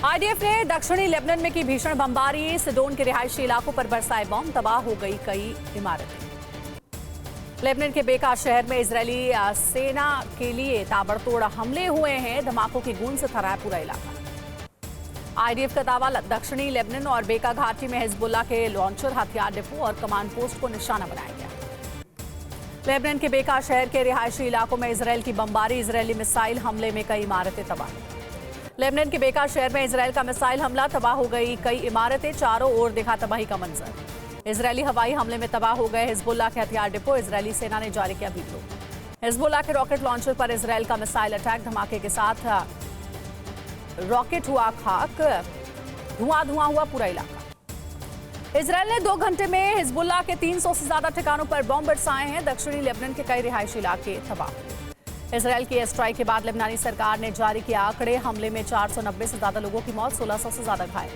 IDF ने दक्षिणी Lebanon में की भीषण बमबारी। सिडोन के रिहायशी इलाकों पर बरसाए बम, तबाह हो गई कई इमारतें। लेबनान के बेका शहर में इजरायली सेना के लिए ताबड़तोड़ हमले हुए हैं। धमाकों की गूंज से थर्राया पूरा इलाका। आईडीएफ का दावा, दक्षिणी लेबनान और बेका घाटी में हिजबुल्लाह के लॉन्चर, हथियार डिपो और कमांड पोस्ट को निशाना बनाया गया। लेबनान के बेका शहर के रिहायशी इलाकों में इजरायल की बमबारी। इजरायली मिसाइल हमले में कई इमारतें तबाह। लेबनान के बेका शहर में इजरायल का मिसाइल हमला, तबाह हो गई कई इमारतें। चारों ओर दिखा तबाही का मंजर। इजरायली हवाई हमले में तबाह हो गए हिजबुल्लाह के हथियार डिपो। इजरायली सेना ने जारी किया वीडियो। हिजबुल्लाह के रॉकेट लॉन्चर पर इजरायल का मिसाइल अटैक। धमाके के साथ रॉकेट हुआ खाक, धुआं धुआं हुआ पूरा इलाका। इजरायल ने 2 घंटे में हिजबुल्लाह के 300 से ज्यादा ठिकानों पर बम बरसाए हैं। दक्षिणी लेबनान के कई रिहायशी इलाके तबाह। इजरायल की एयर स्ट्राइक के बाद लेबनानी सरकार ने जारी किया आंकड़े। हमले में 490 से ज्यादा लोगों की मौत, 1600 से ज्यादा घायल।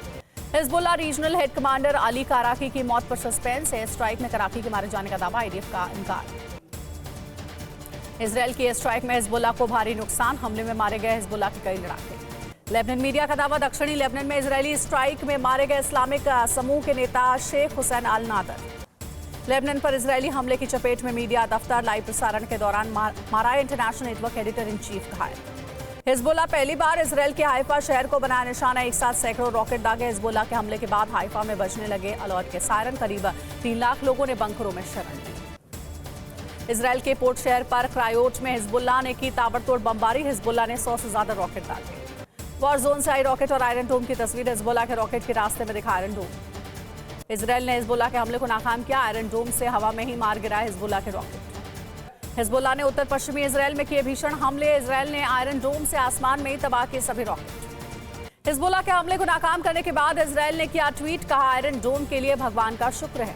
Hezbollah regional head commander Ali Karaki की मौत पर सस्पेंस। एयर स्ट्राइक में कराकी के मारे जाने का दावा, आईडीएफ का इनकार। इजरायल की एयर स्ट्राइक में हिजबुल्लाह को भारी नुकसान। हमले में मारे गए हिजबुल्लाह के कई लड़ाके। लेबनान मीडिया का दावा, दक्षिणी लेबनान में इजरायली स्ट्राइक में मारे गए इस्लामिक समूह के नेता शेख हुसैन अल नादर। लेबनान पर इजरायली हमले की चपेट में मीडिया दफ्तर। लाइव प्रसारण के दौरान माराया international network editor in chief घायल। हिजबुल्लाह पहली बार इजरायल के हाइफा शहर को बनाया निशाना। एक साथ सैकड़ों रॉकेट दागे। हिजबुल्लाह के हमले के बाद हाइफा में बजने लगे अलर्ट के सायरन। करीब 3 लाख लोगों ने बंकरों में शरण ली। इजरायल के पोर्ट शहर पर क्रायोट में हिजबुल्लाह ने की ताबड़तोड़ बमबारी। हिजबुल्लाह ने 100 से ज्यादा रॉकेट दागे। वॉर जोन से आई रॉकेट और आयरन डोम की तस्वीर। हिजबुल्लाह के रॉकेट के रास्ते में दिखा आयरन डोम। इजरायल ने हिजबुल्लाह के हमले को नाकाम किया। आयरन डोम से हवा में ही मार गिराए हिजबुल्लाह के रॉकेट। हिजबुल्लाह ने उत्तर पश्चिमी इजरायल में किए भीषण हमले। इजरायल ने आयरन डोम से आसमान में ही तबाह किए सभी रॉकेट। हिजबुल्लाह के हमले को नाकाम करने के बाद इजरायल ने किया ट्वीट, कहा आयरन डोम के लिए भगवान का शुक्र है।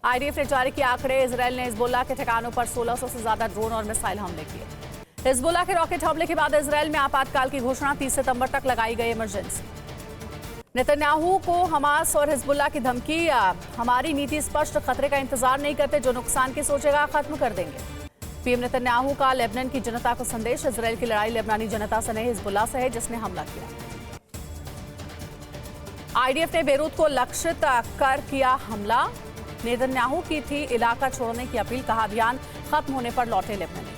आईडीएफ ने जारी किए आंकड़े। इजरायल ने हिजबुल्लाह के ठिकानों पर 1600 से ज्यादा ड्रोन और मिसाइल हमले किए। हिजबुल्लाह के रॉकेट हमले के बाद इजरायल में आपातकाल की घोषणा। 30 सितंबर तक लगाई गई इमरजेंसी। नेतन्याहू को हमास और हिजबुल्लाह की धमकी। हमारी नीति स्पष्ट, खतरे का इंतजार नहीं करते, जो नुकसान की सोचेगा खत्म कर देंगे। पीएम नेतन्याहू का लेबनान की जनता को संदेश। इजरायल की लड़ाई लेबनानी जनता से नहीं, हिजबुल्लाह से है जिसने हमला किया। आईडीएफ ने बेरूत को लक्षित कर किया हमला। नेतन्याहू की थी इलाका छोड़ने की अपील, कहा अभियान खत्म होने पर लौटे लेबनानी।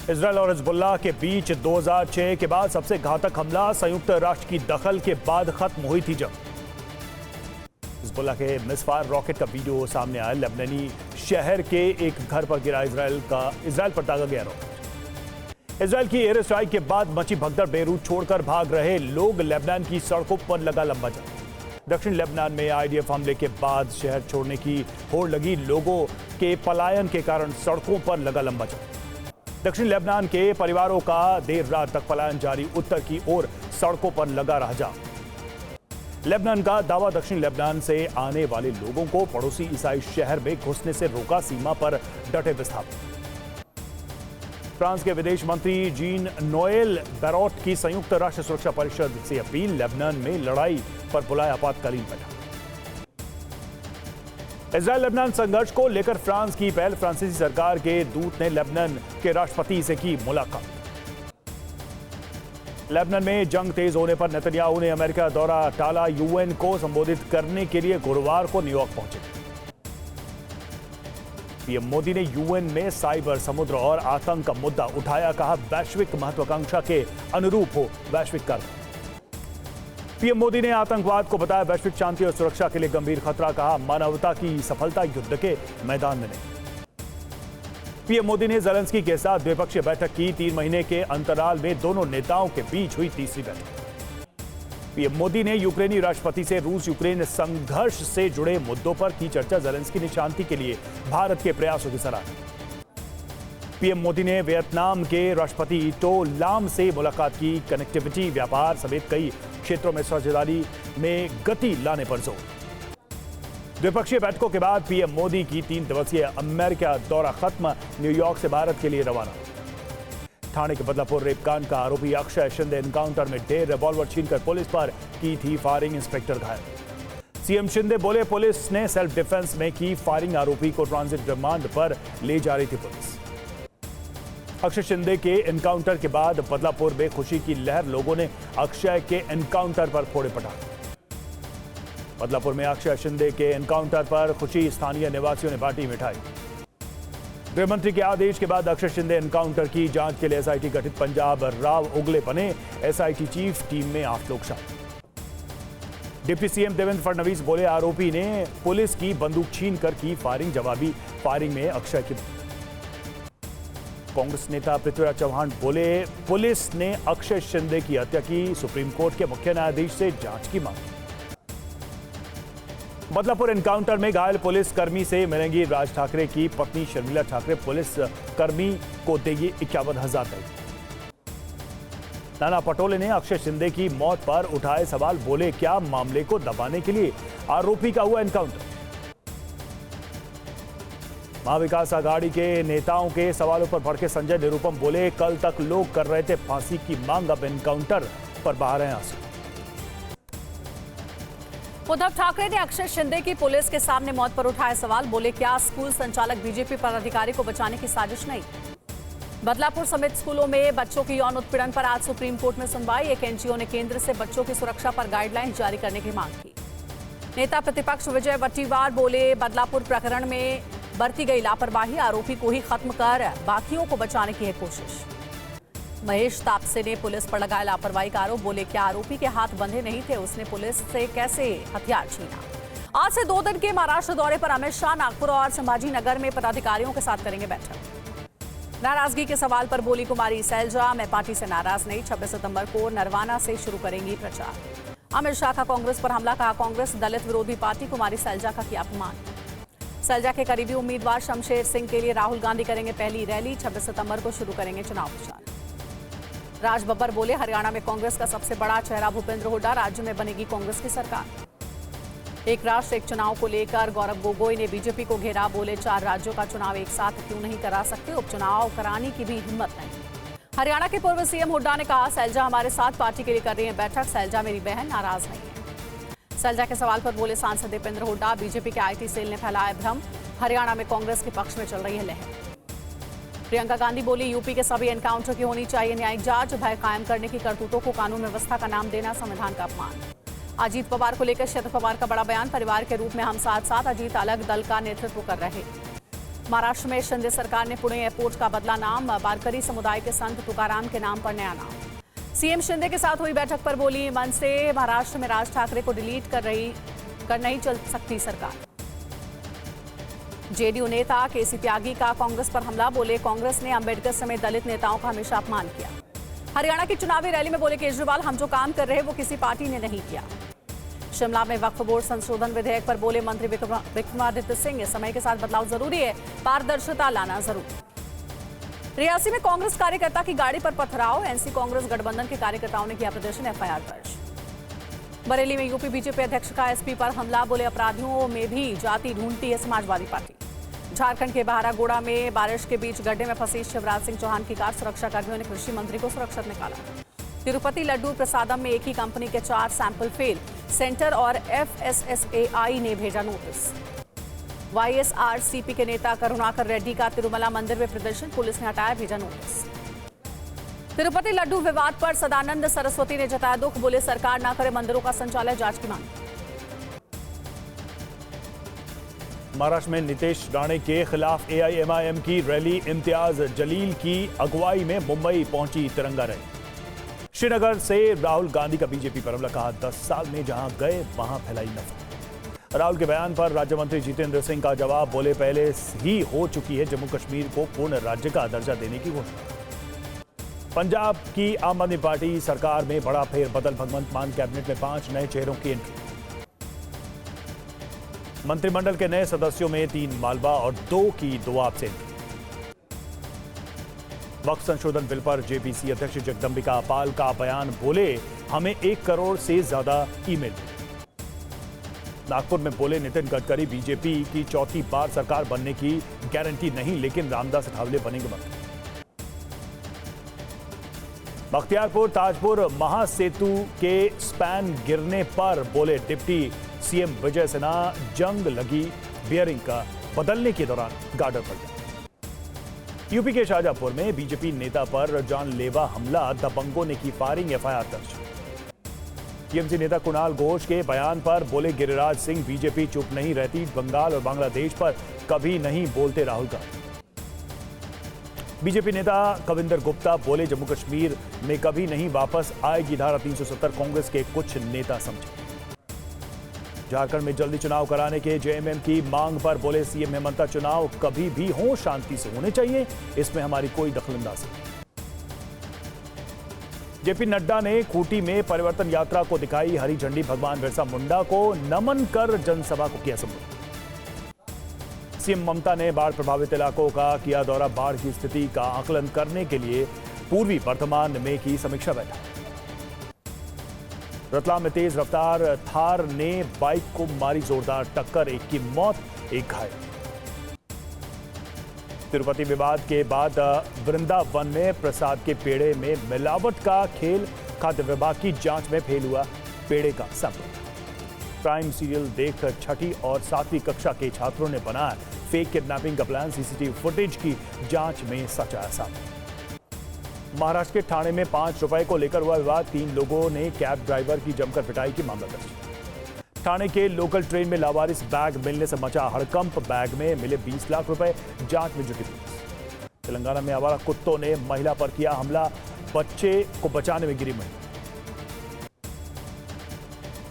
इजरायल और हिजबुल्लाह के बीच 2006 के बाद सबसे घातक हमला। संयुक्त राष्ट्र की दखल के बाद खत्म हुई थी जंग। हिजबुल्लाह के मिसफायर रॉकेट का वीडियो सामने आया। लेबनानी शहर के एक घर पर गिरा इजरायल पर दागा गया रॉकेट। इजरायल की एयर स्ट्राइक के बाद मची भगदड़। बेरूत छोड़कर भाग रहे लोग। लेबनान की सड़कों पर लगा लंबा जाम। दक्षिण लेबनान में आईडीएफ हमले के बाद शहर छोड़ने की होड़ लगी। लोगों के पलायन के कारण सड़कों पर लगा लंबा जाम। दक्षिण लेबनान के परिवारों का देर रात तक पलायन जारी। उत्तर की ओर सड़कों पर लगा रहा जाम। लेबनान का दावा, दक्षिण लेबनान से आने वाले लोगों को पड़ोसी ईसाई शहर में घुसने से रोका। सीमा पर डटे विस्थापित। फ्रांस के विदेश मंत्री जीन नोएल बैरॉट की संयुक्त राष्ट्र सुरक्षा परिषद से अपील। लेबनान में लड़ाई पर बुलाया आपातकालीन बैठक। इजरायल लेबनान संघर्ष को लेकर फ्रांस की पहल। फ्रांसीसी सरकार के दूत ने लेबनान के राष्ट्रपति से की मुलाकात। लेबनान में जंग तेज होने पर नेतन्याहू ने अमेरिका दौरा टाला। यूएन को संबोधित करने के लिए गुरुवार को न्यूयॉर्क पहुंचे। पीएम मोदी ने यूएन में साइबर, समुद्र और आतंक का मुद्दा उठाया। कहा वैश्विक महत्वाकांक्षा के अनुरूप हो वैश्विक कार्य। पीएम मोदी ने आतंकवाद को बताया वैश्विक शांति और सुरक्षा के लिए गंभीर खतरा। कहा मानवता की सफलता युद्ध के मैदान में नहीं। पीएम मोदी ने ज़ेलेंस्की के साथ द्विपक्षीय बैठक की। 3 महीने के अंतराल में दोनों नेताओं के बीच हुई तीसरी बैठक। पीएम मोदी ने यूक्रेनी राष्ट्रपति से रूस यूक्रेन संघर्ष से जुड़े मुद्दों पर की चर्चा। ज़ेलेंस्की ने शांति के लिए भारत के प्रयासों की सराहना। पीएम मोदी ने वियतनाम के राष्ट्रपति टो लाम से मुलाकात की। कनेक्टिविटी, व्यापार समेत कई क्षेत्रों में साझेदारी में गति लाने पर जोर। द्विपक्षीय बैठकों के बाद पीएम मोदी की 3 दिवसीय अमेरिका दौरा खत्म। न्यूयॉर्क से भारत के लिए रवाना। ठाणे के बदलापुर रेपकांड का आरोपी अक्षय शिंदे एनकाउंटर में 1.5 रिवॉल्वर छीनकर पुलिस पर की थी फायरिंग। इंस्पेक्टर घायल। सीएम शिंदे बोले पुलिस ने सेल्फ डिफेंस में की फायरिंग। आरोपी को ट्रांजिट रिमांड पर ले जा रही थी पुलिस। अक्षय शिंदे के एनकाउंटर के बाद बदलापुर में खुशी की लहर, लोगों ने अक्षय के एनकाउंटर पर फोड़े पटाखे। बदलापुर में अक्षय शिंदे के एनकाउंटर पर खुशी, स्थानीय निवासियों ने बांटी मिठाई। गृह मंत्री के आदेश के बाद अक्षय शिंदे एनकाउंटर की जांच के लिए एसआईटी गठित, पंजाब राव उगले बने एसआईटी चीफ, टीम में 8 लोग शामिल। डिप्टी सीएम देवेंद्र फडणवीस बोले, आरोपी ने पुलिस की बंदूक छीनकर की फायरिंग, जवाबी फायरिंग में अक्षय की। कांग्रेस नेता पृथ्वीराज चौहान बोले, पुलिस ने अक्षय शिंदे की हत्या की, सुप्रीम कोर्ट के मुख्य न्यायाधीश से जांच की मांग। बदलापुर एनकाउंटर में घायल पुलिस कर्मी से मिलेंगी राज ठाकरे की पत्नी शर्मिला ठाकरे, पुलिस कर्मी को देगी 51,000 रुपए। नाना पटोले ने अक्षय शिंदे की मौत पर उठाए सवाल, बोले, क्या मामले को दबाने के लिए आरोपी का हुआ एनकाउंटर। महाविकास आघाड़ी के नेताओं के सवालों पर भड़के संजय निरुपम बोले, कल तक लोग कर रहे थे फांसी की मांग, अब एनकाउंटर पर बहा रहे हैं आंसू। उद्धव ठाकरे ने अक्षय शिंदे की पुलिस के सामने मौत पर उठाए सवाल, बोले, क्या स्कूल संचालक बीजेपी पदाधिकारी को बचाने की साजिश नहीं। बदलापुर समेत स्कूलों में बच्चों की यौन उत्पीड़न पर आज सुप्रीम कोर्ट में सुनवाई। एक एनजीओ ने केंद्र से बच्चों की सुरक्षा पर गाइडलाइंस जारी करने की मांग की। नेता प्रतिपक्ष विजय वट्टीवार बोले, बदलापुर प्रकरण में बरती गई लापरवाही, आरोपी को ही खत्म कर बाकियों को बचाने की है कोशिश। महेश तापसे ने पुलिस पर लगाया लापरवाही का आरोप, बोले, क्या आरोपी के हाथ बंधे नहीं थे, उसने पुलिस से कैसे हथियार छीना। आज से 2 दिन के महाराष्ट्र दौरे पर अमित शाह नागपुर और संभाजी नगर में पदाधिकारियों के साथ करेंगे बैठक। नाराजगी के सवाल पर बोली कुमारी सैलजा, मैं पार्टी से नाराज नहीं, 26 सितंबर को नरवाना से शुरू करेंगी प्रचार। अमित शाह का कांग्रेस पर हमला, कहा, कांग्रेस दलित विरोधी पार्टी, कुमारी सैलजा का किया अपमान। सैलजा के करीबी उम्मीदवार शमशेर सिंह के लिए राहुल गांधी करेंगे पहली रैली, 26 सितंबर को शुरू करेंगे चुनाव प्रचार। राज बब्बर बोले, हरियाणा में कांग्रेस का सबसे बड़ा चेहरा भूपेंद्र हुड्डा, राज्य में बनेगी कांग्रेस की सरकार। एक राष्ट्र एक चुनाव को लेकर गौरव गोगोई ने बीजेपी को घेरा, बोले, 4 राज्यों का चुनाव एक साथ क्यों नहीं करा सकते, उपचुनाव कराने की भी हिम्मत नहीं। हरियाणा के पूर्व सीएम हुड्डा ने कहा, सैलजा हमारे साथ पार्टी के लिए कर रही है बैठक, सैलजा मेरी बहन, नाराज नहीं है। सैलजा के सवाल पर बोले सांसद दीपेंद्र हुड्डा, बीजेपी के आईटी सेल ने फैलाया भ्रम, हरियाणा में कांग्रेस के पक्ष में चल रही है लहर। प्रियंका गांधी बोली, यूपी के सभी एनकाउंटर की होनी चाहिए न्यायिक जांच, भय कायम करने की करतूतों को कानून व्यवस्था का नाम देना संविधान का अपमान। अजीत पवार को लेकर शरद पवार का बड़ा बयान, परिवार के रूप में हम साथ साथ, अजीत अलग दल का नेतृत्व कर रहे। महाराष्ट्र में शिंदे सरकार ने पुणे एयरपोर्ट का बदला नाम, वारकरी समुदाय के संत तुकाराम के नाम पर नया नाम। सीएम शिंदे के साथ हुई बैठक पर बोली, मन से महाराष्ट्र में राज ठाकरे को डिलीट कर नहीं चल सकती सरकार। जेडीयू नेता केसी त्यागी का कांग्रेस पर हमला, बोले, कांग्रेस ने अंबेडकर समेत दलित नेताओं का हमेशा अपमान किया। हरियाणा की चुनावी रैली में बोले केजरीवाल, हम जो काम कर रहे हैं वो किसी पार्टी ने नहीं किया। शिमला में वक्फ बोर्ड संशोधन विधेयक पर बोले मंत्री विक्रमादित्य सिंह, समय के साथ बदलाव जरूरी है, पारदर्शिता लाना जरूरी। रियासी में कांग्रेस कार्यकर्ता की गाड़ी पर पथराव, एनसी कांग्रेस गठबंधन के कार्यकर्ताओं ने किया प्रदर्शन, एफआईआर दर्ज। बरेली में यूपी बीजेपी अध्यक्ष का एसपी पर हमला, बोले अपराधियों में भी जाति ढूंढती है समाजवादी पार्टी। झारखंड के बहारागोड़ा में बारिश के बीच गड्ढे में फंसी शिवराज सिंह चौहान की कार, सुरक्षा कर्मियों ने कृषि मंत्री को सुरक्षित निकाला। तिरुपति लड्डू प्रसादम में एक ही कंपनी के 4 सैंपल फेल, सेंटर और एफएसएसएआई ने भेजा नोटिस। वाईएसआरसीपी के नेता करुणाकर रेड्डी का तिरुमला मंदिर में प्रदर्शन, पुलिस ने हटाया, भेजा नोटिस। तिरुपति लड्डू विवाद पर सदानंद सरस्वती ने जताया दुख, बोले सरकार न करे मंदिरों का संचालन, जांच की मांग। महाराष्ट्र में नीतीश राणे के खिलाफ एआईएमआईएम की रैली, इम्तियाज जलील की अगुवाई में मुंबई पहुंची तिरंगा रैली। श्रीनगर से राहुल गांधी का बीजेपी पर हमला, कहा 10 साल में जहां गए वहां फैलाई नफरत। राहुल के बयान पर राज्य मंत्री जितेंद्र सिंह का जवाब, बोले पहले ही हो चुकी है जम्मू कश्मीर को पूर्ण राज्य का दर्जा देने की घोषणा। पंजाब की आम आदमी पार्टी सरकार में बड़ा फेरबदल, भगवंत मान कैबिनेट में 5 नए चेहरों की एंट्री। मंत्रिमंडल के नए सदस्यों में 3 मालवा और 2 की दोआब से एंट्री। वक्फ संशोधन बिल पर जेपीसी अध्यक्ष जगदंबिका पाल का बयान, बोले हमें 1 करोड़ से ज्यादा ईमेल। नागपुर में बोले नितिन गडकरी, बीजेपी की 4थी बार सरकार बनने की गारंटी नहीं, लेकिन रामदास अठावले बनेंगे मंत्री। बख्तियारपुर ताजपुर महासेतु के स्पैन गिरने पर बोले डिप्टी सीएम विजय सिन्हा, जंग लगी बियरिंग का बदलने के दौरान गार्डर पर गया। यूपी के शाहजहांपुर में बीजेपी नेता पर जानलेवा हमला, दबंगों ने की फायरिंग, एफआईआर दर्ज। टीएमसी नेता कुणाल घोष के बयान पर बोले गिरिराज सिंह, बीजेपी चुप नहीं रहती, बंगाल और बांग्लादेश पर कभी नहीं बोलते राहुल गांधी। बीजेपी नेता कविंदर गुप्ता बोले जम्मू कश्मीर में कभी नहीं वापस आएगी धारा 370, कांग्रेस के कुछ नेता समझे। झारखंड में जल्दी चुनाव कराने के जेएमएम की मांग पर बोले सीएम हेमंत, चुनाव कभी भी हो शांति से होने चाहिए, इसमें हमारी कोई दखलंदाजी नहीं। जेपी नड्डा ने खूंटी में परिवर्तन यात्रा को दिखाई हरी झंडी, भगवान बिरसा मुंडा को नमन कर जनसभा को किया संबोधित। सीएम ममता ने बाढ़ प्रभावित इलाकों का किया दौरा, बाढ़ की स्थिति का आकलन करने के लिए पूर्वी वर्धमान में की समीक्षा बैठक। रतलाम में तेज रफ्तार थार ने बाइक को मारी जोरदार टक्कर, एक की मौत, एक घायल। तिरुपति विवाद के बाद वृंदावन में प्रसाद के पेड़े में मिलावट का खेल, खाद्य विभाग की जांच में फेल हुआ पेड़े का सैंपल। प्राइम सीरियल देख छठी और 7वीं कक्षा के छात्रों ने बनाया फेक किडनैपिंग का प्लान, सीसीटीवी फुटेज की जांच में सच आया सामने। महाराष्ट्र के ठाणे में 5 रुपए को लेकर हुआ विवाद, 3 लोगों ने कैब ड्राइवर की जमकर पिटाई की, मामला दर्ज। ठाणे के लोकल ट्रेन में लावारिस बैग मिलने से मचा हड़कंप, बैग में मिले 20 लाख रुपए, जांच में जुटी पुलिस। तेलंगाना में आवारा कुत्तों ने महिला पर किया हमला, बच्चे को बचाने में गिरी महिला।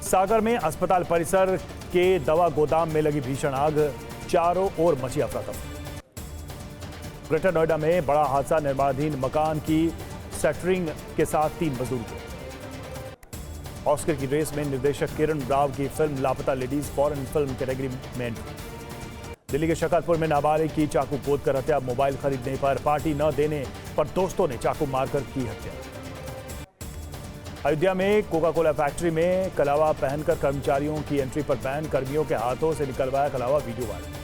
सागर में अस्पताल परिसर के दवा गोदाम में लगी भीषण आग, चारों ओर मची अफरा-तफरी। ग्रेटर नोएडा में बड़ा हादसा, निर्माणाधीन मकान की शटरिंग के साथ 3 मजदूर थे। ऑस्कर की रेस में निर्देशक किरण राव की फिल्म लापता लेडीज फॉरेन फिल्म कैटेगरी में एंट्री। दिल्ली के शकरपुर में नाबालिग की चाकू पोत कर हत्या, मोबाइल खरीदने पर पार्टी न देने पर दोस्तों ने चाकू मारकर की हत्या। अयोध्या में कोका कोला फैक्ट्री में कलावा पहनकर कर्मचारियों की एंट्री पर बैन, कर्मियों के हाथों से निकलवाया कलावा, वीडियो वायरल।